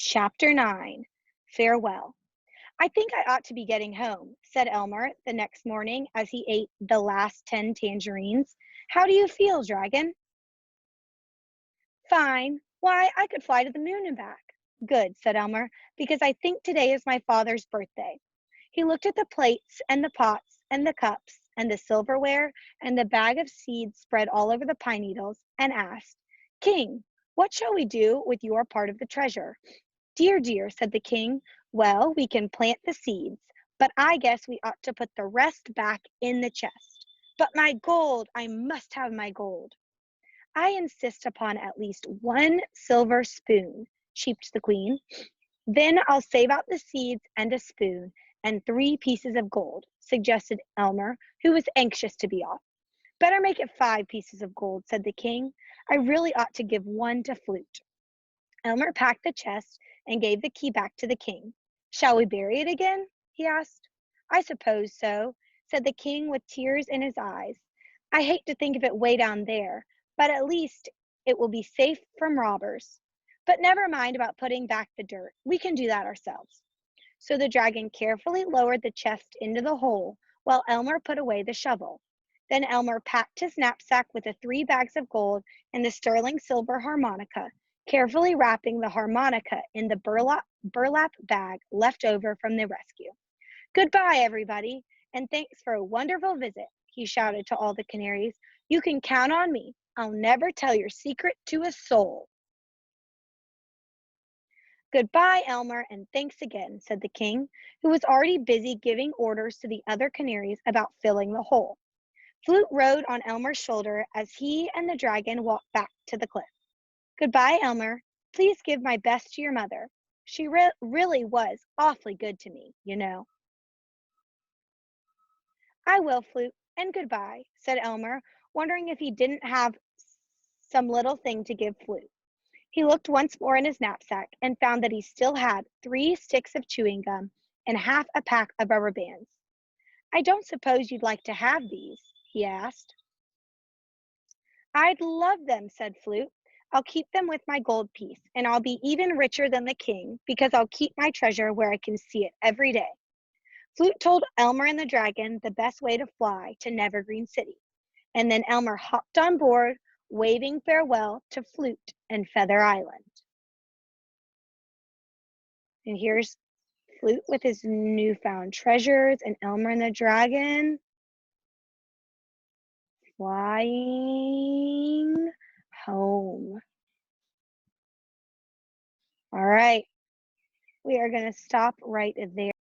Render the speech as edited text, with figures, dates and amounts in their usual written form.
Chapter 9. Farewell. I think I ought to be getting home, said Elmer the next morning as he ate the last 10 tangerines. How do you feel, Dragon? Fine. Why, I could fly to the moon and back. Good, said Elmer, because I think today is my father's birthday. He looked at the plates and the pots and the cups and the silverware and the bag of seeds spread all over the pine needles and asked, King, what shall we do with your part of the treasure? Dear, dear, said the king, well, we can plant the seeds, but I guess we ought to put the rest back in the chest. But my gold, I must have my gold. I insist upon at least one silver spoon, cheeped the queen. Then I'll save out the seeds and a spoon and 3 pieces of gold, suggested Elmer, who was anxious to be off. Better make it 5 pieces of gold, said the king. I really ought to give one to Flute. Elmer packed the chest and gave the key back to the king. Shall we bury it again? He asked. I suppose so, said the king with tears in his eyes. I hate to think of it way down there, but at least it will be safe from robbers. But never mind about putting back the dirt. We can do that ourselves. So the dragon carefully lowered the chest into the hole while Elmer put away the shovel. Then Elmer packed his knapsack with the 3 bags of gold and the sterling silver harmonica, carefully wrapping the harmonica in the burlap bag left over from the rescue. Goodbye, everybody, and thanks for a wonderful visit, he shouted to all the canaries. You can count on me. I'll never tell your secret to a soul. Goodbye, Elmer, and thanks again, said the king, who was already busy giving orders to the other canaries about filling the hole. Flute rode on Elmer's shoulder as he and the dragon walked back to the cliff. Goodbye, Elmer. Please give my best to your mother. She really was awfully good to me, you know. I will, Flute, and goodbye, said Elmer, wondering if he didn't have some little thing to give Flute. He looked once more in his knapsack and found that he still had 3 sticks of chewing gum and half a pack of rubber bands. I don't suppose you'd like to have these, he asked. I'd love them, said Flute. I'll keep them with my gold piece, and I'll be even richer than the king because I'll keep my treasure where I can see it every day. Flute told Elmer and the dragon the best way to fly to Nevergreen City, and then Elmer hopped on board, waving farewell to Flute and Feather Island. And here's Flute with his newfound treasures, and Elmer and the dragon flying home. All right, we are going to stop right there.